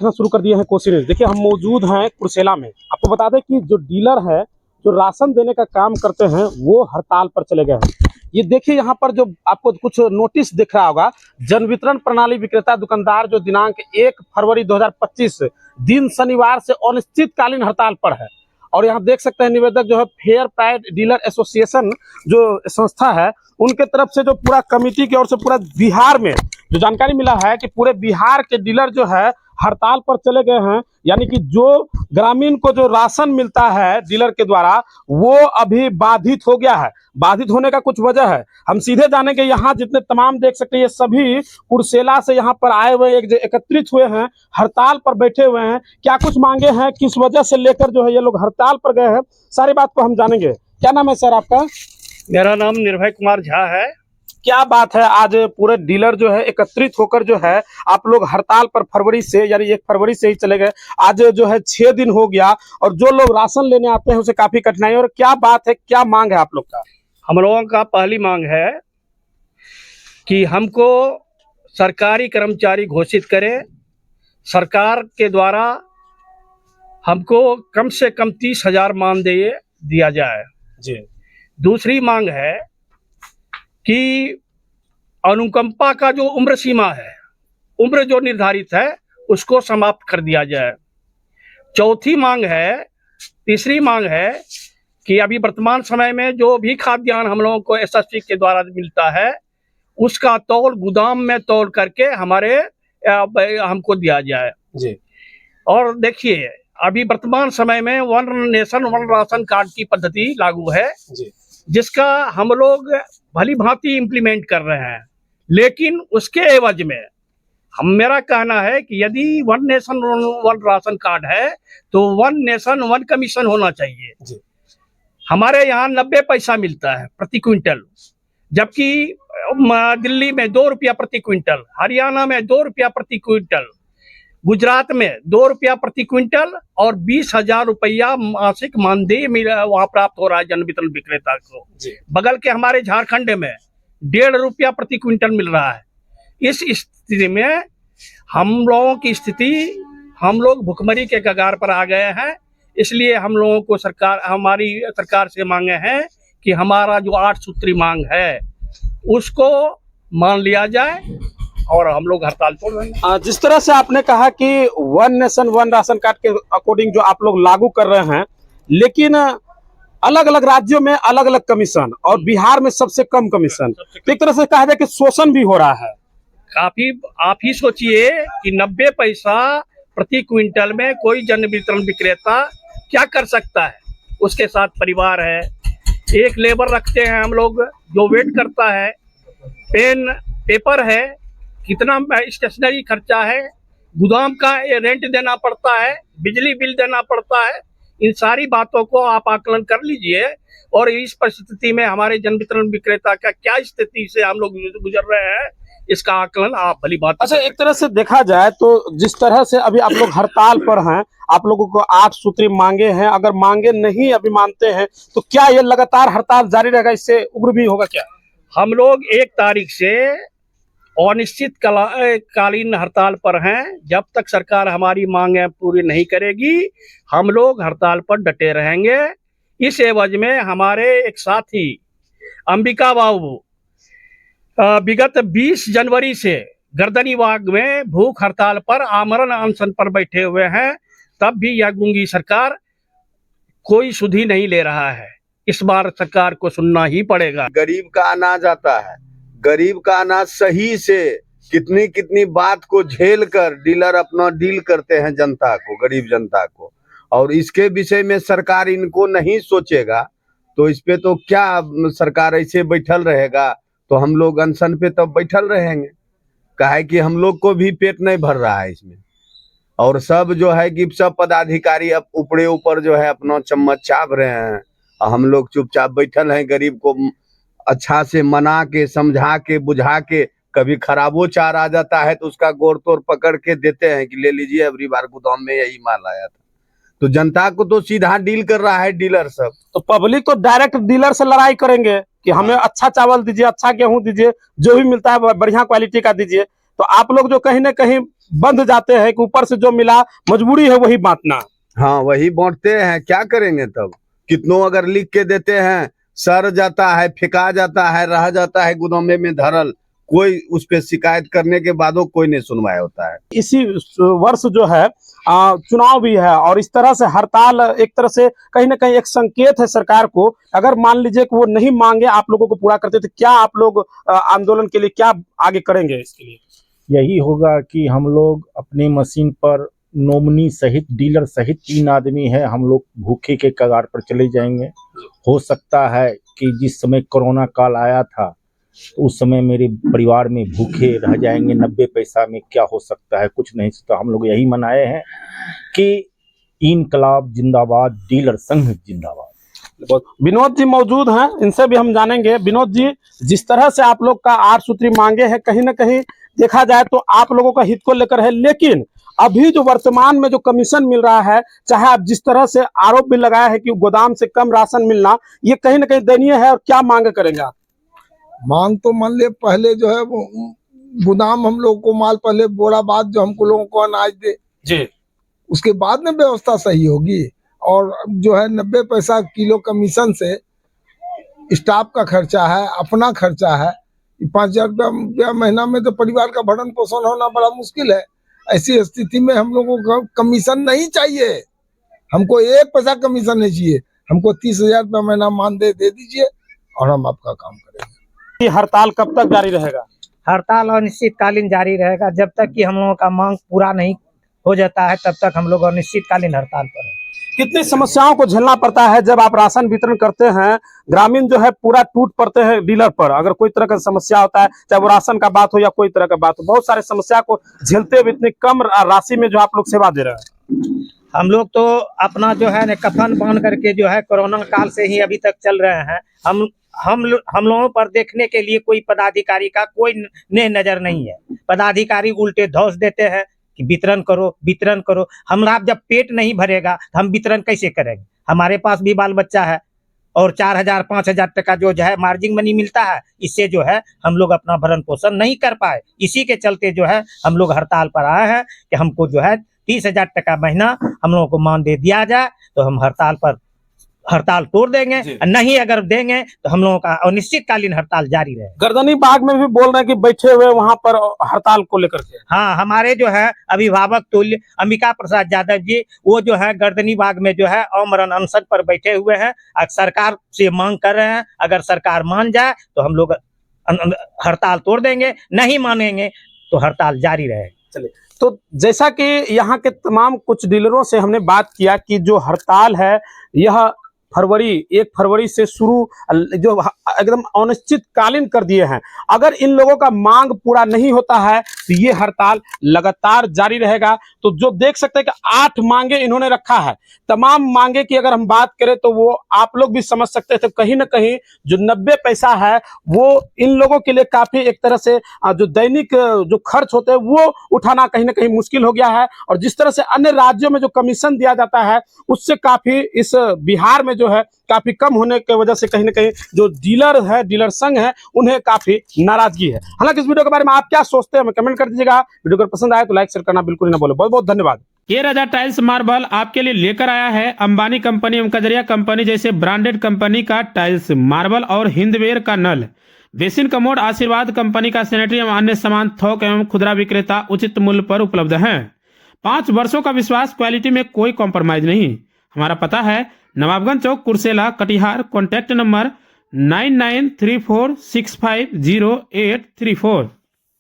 देखना शुरू कर दिए हैं कोसी न्यूज़। देखिए हम मौजूद हैं कुर्सेला में। आपको बता दें कि जो डीलर है जो राशन देने का काम करते हैं वो हड़ताल पर चले गए हैं। ये देखिए यहाँ पर जो आपको कुछ नोटिस दिख रहा होगा, जन वितरण प्रणाली विक्रेता दुकानदार जो दिनांक 1 फरवरी 2025 दिन शनिवार से अनिश्चितकालीन हड़ताल पर है। और यहाँ देख सकते हैं निवेदक जो है फेयर प्राइड डीलर एसोसिएशन जो संस्था है उनके तरफ से जो पूरा कमेटी की ओर से पूरा बिहार में जो जानकारी मिला है कि पूरे बिहार के डीलर जो है हड़ताल पर चले गए हैं। यानी कि जो ग्रामीण को जो राशन मिलता है डीलर के द्वारा वो अभी बाधित हो गया है। बाधित होने का कुछ वजह है, हम सीधे जानेंगे। यहाँ जितने तमाम देख सकते हैं ये सभी कुर्सेला से यहाँ पर आए हुए एकत्रित हुए हैं, हड़ताल पर बैठे हुए हैं। क्या कुछ मांगे हैं, किस वजह से लेकर जो है ये लोग हड़ताल पर गए हैं, सारी बात को हम जानेंगे। क्या नाम है सर आपका? मेरा नाम निर्भय कुमार झा है। क्या बात है, आज पूरे डीलर जो है एकत्रित होकर जो है आप लोग हड़ताल पर फरवरी से यानी 1 फरवरी से ही चले गए। आज जो है 6 दिन हो गया और जो लोग राशन लेने आते हैं उसे काफी कठिनाई। और क्या बात है, क्या मांग है आप लोग का? हम लोगों का पहली मांग है कि हमको सरकारी कर्मचारी घोषित करे, सरकार के द्वारा हमको कम से कम 30,000 मानदेय दिया जाए जी। दूसरी मांग है कि अनुकंपा का जो उम्र सीमा है, उम्र जो निर्धारित है उसको समाप्त कर दिया जाए। चौथी मांग है, तीसरी मांग है कि अभी वर्तमान समय में जो भी खाद्यान्न हम लोगों को एसएससी के द्वारा मिलता है उसका तौल गोदाम में तौल करके हमको दिया जाए जी। और देखिए अभी वर्तमान समय में one nation one ration card की पद्धति लागू है जी। जिसका हम लोग भली भांति इम्प्लीमेंट कर रहे हैं, लेकिन उसके एवज में मेरा कहना है कि यदि one nation one ration card है तो वन नेशन वन कमीशन होना चाहिए जी। हमारे यहाँ 90 पैसा मिलता है प्रति क्विंटल, जबकि दिल्ली में 2 रुपया प्रति क्विंटल, हरियाणा में 2 रुपया प्रति क्विंटल, गुजरात में 2 रुपया प्रति क्विंटल और 20,000 रुपया मासिक मानदेय वहां प्राप्त हो रहा है जन वितरण विक्रेता को। बगल के हमारे झारखंड में 1.5 रुपया प्रति क्विंटल मिल रहा है। इस स्थिति में हम लोगों की स्थिति, हम लोग भुखमरी के कगार पर आ गए हैं। इसलिए हम लोगों को हमारी सरकार से मांगे हैं कि हमारा जो 8 सूत्री मांग है उसको मान लिया जाए और हम लोग हड़ताल पर रहेंगे। जिस तरह से आपने कहा कि one nation one ration card के अकॉर्डिंग जो आप लोग लागू कर रहे हैं, लेकिन अलग अलग राज्यों में अलग अलग कमीशन और बिहार में सबसे कम कमीशन, एक तरह से कहा जाए कि शोषण भी हो रहा है काफी। आप ही सोचिए कि 90 पैसा प्रति क्विंटल में कोई जन वितरण विक्रेता क्या कर सकता है। उसके साथ परिवार है, एक लेबर रखते हैं हम लोग जो वेट करता है, पेन पेपर है, कितना स्टेशनरी खर्चा है, गोदाम का रेंट देना पड़ता है, बिजली बिल देना पड़ता है। इन सारी बातों को आप आकलन कर लीजिए और इस परिस्थिति में हमारे जन वितरण विक्रेता का क्या स्थिति से हम लोग गुजर रहे हैं इसका आकलन आप भली बात। अच्छा, एक तरह से देखा जाए तो जिस तरह से अभी आप लोग हड़ताल पर हैं, आप लोगों को 8 सूत्री मांगे हैं, अगर मांगे नहीं अभी मानते हैं तो क्या ये लगातार हड़ताल जारी रहेगा, इससे उग्र भी होगा क्या? हम लोग 1 तारीख से अनिश्चित कालीन हड़ताल पर हैं। जब तक सरकार हमारी मांगे पूरी नहीं करेगी हम लोग हड़ताल पर डटे रहेंगे। इस एवज में हमारे एक साथी अंबिका बाबू विगत 20 जनवरी से गर्दनीबाग में भूख हड़ताल पर आमरण अनशन पर बैठे हुए हैं, तब भी यह गूंगी सरकार कोई सुधि नहीं ले रहा है। इस बार सरकार को सुनना ही पड़ेगा। गरीब का अनाज आता है, गरीब का अनाज सही से कितनी कितनी बात को झेल कर डीलर अपना डील करते हैं जनता को, गरीब जनता को, और इसके विषय में सरकार इनको नहीं सोचेगा तो इस पे तो क्या सरकार ऐसे बैठल रहेगा, तो हम लोग अनशन पे तब बैठल रहेंगे। काहे कि हम लोग को भी पेट नहीं भर रहा है इसमें, और सब जो है कि सब पदाधिकारी अब ऊपर जो है अपना चम्मच चाप रहे हैं और हम लोग चुपचाप बैठल हैं। गरीब को अच्छा से मना के, समझा के, बुझा के, कभी खराबो चार आ जाता है तो उसका गोर तोड़ पकड़ के देते हैं कि ले लीजिए, अबरी बार गोदाम में यही माल आया था। तो जनता को तो सीधा डील कर रहा है डीलर सब। तो पब्लिक तो डायरेक्ट डीलर से लड़ाई करेंगे कि हमें अच्छा चावल दीजिए, अच्छा गेहूं दीजिए, जो भी मिलता है बढ़िया क्वालिटी का दीजिए। तो आप लोग जो कहीं ना कहीं बंध जाते हैं कि ऊपर से जो मिला मजबूरी है वही बांटना। हाँ, वही बांटते हैं, क्या करेंगे तब। कितनों अगर लिख के देते हैं, सड़ जाता है, फेंका जाता है, रह जाता है गोदामे में धरल, कोई उस पे शिकायत करने के बाद कोई नहीं सुनवाई होता है। इसी वर्ष जो है चुनाव भी है और इस तरह से हड़ताल एक तरह से कहीं ना कहीं एक संकेत है सरकार को। अगर मान लीजिए कि वो नहीं मांगे आप लोगों को पूरा करते तो क्या आप लोग आंदोलन के लिए क्या आगे करेंगे? इसके लिए यही होगा कि हम लोग अपनी मशीन पर नॉमिनी सहित, डीलर सहित 3 आदमी है, हम लोग भूखे के कगार पर चले जाएंगे। हो सकता है कि जिस समय कोरोना काल आया था तो उस समय मेरे परिवार में भूखे रह जाएंगे। 90 पैसा में क्या हो सकता है, कुछ नहीं। तो हम लोग यही मनाए हैं कि इनकलाब जिंदाबाद, डीलर संघ जिंदाबाद। विनोद जी मौजूद हैं, इनसे भी हम जानेंगे। विनोद जी, जिस तरह से आप लोग का 8 सूत्री मांगे हैं, कहीं ना कहीं देखा जाए तो आप लोगों का हित को लेकर है, लेकिन अभी जो वर्तमान में जो कमीशन मिल रहा है, चाहे आप जिस तरह से आरोप भी लगाया है कि गोदाम से कम राशन मिलना, ये कहीं ना कहीं दयनीय है। और क्या मांग करेंगे आप? मांग तो मान ले पहले जो है गोदाम हम लोग को माल पहले बोरा बाद जो हमको लोगों को अनाज दे जी, उसके बाद में व्यवस्था सही होगी। और जो है 90 पैसा किलो कमीशन से स्टाफ का खर्चा है, अपना खर्चा है, 5,000 रुपया महीना में तो परिवार का भरण पोषण होना बड़ा मुश्किल है। ऐसी स्थिति में हम लोगों को कमीशन नहीं चाहिए, हमको 1 पैसा कमीशन नहीं चाहिए, हमको 30,000 रुपया महीना मानदेय दे दीजिए और हम आपका काम करेंगे। ये हड़ताल कब तक जारी रहेगा? हड़ताल अनिश्चितकालीन जारी रहेगा। जब तक कि हम लोगों का मांग पूरा नहीं हो जाता है तब तक हम लोग अनिश्चितकालीन हड़ताल पर हैं। कितनी समस्याओं को झेलना पड़ता है जब आप राशन वितरण करते हैं? ग्रामीण जो है पूरा टूट पड़ते हैं डीलर पर। अगर कोई तरह का समस्या होता है, चाहे वो राशन का बात हो या कोई तरह का बात हो, बहुत सारे समस्या को झेलते हुए इतनी कम राशि में जो आप लोग सेवा दे रहे हैं। हम लोग तो अपना जो है न कफन बांध करके जो है कोरोना काल से ही अभी तक चल रहे हैं। हम लोगों पर देखने के लिए कोई पदाधिकारी का कोई नेह नजर नहीं है। पदाधिकारी उल्टे धौस देते हैं कि वितरण करो, वितरण करो। हमारा जब पेट नहीं भरेगा तो हम वितरण कैसे करेंगे? हमारे पास भी बाल बच्चा है और 4,000-5,000 टका जो है मार्जिन मनी मिलता है, इससे जो है हम लोग अपना भरण पोषण नहीं कर पाए। इसी के चलते जो है हम लोग हड़ताल पर आए हैं कि हमको जो है 30,000 टका महीना हम लोगों को मानदेय दिया जाए, तो हम हड़ताल तोड़ देंगे। नहीं अगर देंगे तो हम लोगों का अनिश्चितकालीन हड़ताल जारी रहेगा। गर्दनी बाग में भी बोल रहे हैं कि बैठे हुए वहां पर हड़ताल को लेकर के। हाँ, हमारे जो है अभिभावक तुल्य अंबिका प्रसाद यादव जी, वो जो है गर्दनी बाग में जो है आमरण अनशन पर बैठे हुए हैं। सरकार से मांग कर रहे हैं, अगर सरकार मान जाए तो हम लोग हड़ताल तोड़ देंगे, नहीं मानेंगे तो हड़ताल जारी रहेगा। चलिए, तो जैसा कि यहाँ के तमाम कुछ डीलरों से हमने बात किया कि जो हड़ताल है यह 1 फरवरी से शुरू जो एकदम अनिश्चितकालीन कर दिए हैं। अगर इन लोगों का मांग पूरा नहीं होता है तो ये हड़ताल लगातार जारी रहेगा। तो जो देख सकते हैं कि 8 मांगे इन्होंने रखा है। तमाम मांगे की अगर हम बात करें तो वो आप लोग भी समझ सकते हैं। तो कहीं ना कहीं जो 90 पैसा है वो इन लोगों के लिए काफी एक तरह से जो दैनिक जो खर्च होते हैं वो उठाना कहीं ना कहीं मुश्किल हो गया है। और जिस तरह से अन्य राज्यों में जो कमीशन दिया जाता है उससे काफी इस बिहार में जो है काफी कम होने की वजह से कहीं ना कहीं जो डीलर है, डीलर संघ है, उन्हें काफी नाराजगी है। हालांकि इस वीडियो के बारे में आप क्या सोचते हैं हमें कमेंट कर दीजिएगा। वीडियो अगर पसंद आए तो लाइक शेयर करना बिल्कुल ना भूलें। बहुत बहुत धन्यवाद। ये राजा टाइल्स मार्बल आपके लिए लेकर आया है अंबानी कंपनी एवं कजरिया कंपनी जैसे ब्रांडेड कंपनी का टाइल्स मार्बल और हिंदवेयर का नल, बेसिन कमोड, आशीर्वाद कंपनी का सैनिटरी एवं अन्य सामान थोक एवं खुदरा विक्रेता उचित मूल्य पर उपलब्ध हैं। 5 वर्षों का विश्वास, क्वालिटी में कोई कॉम्प्रोमाइज नहीं। हमारा पता है नवाबगंज चौक, कुर्सेला, कटिहार। Contact number 9934650834।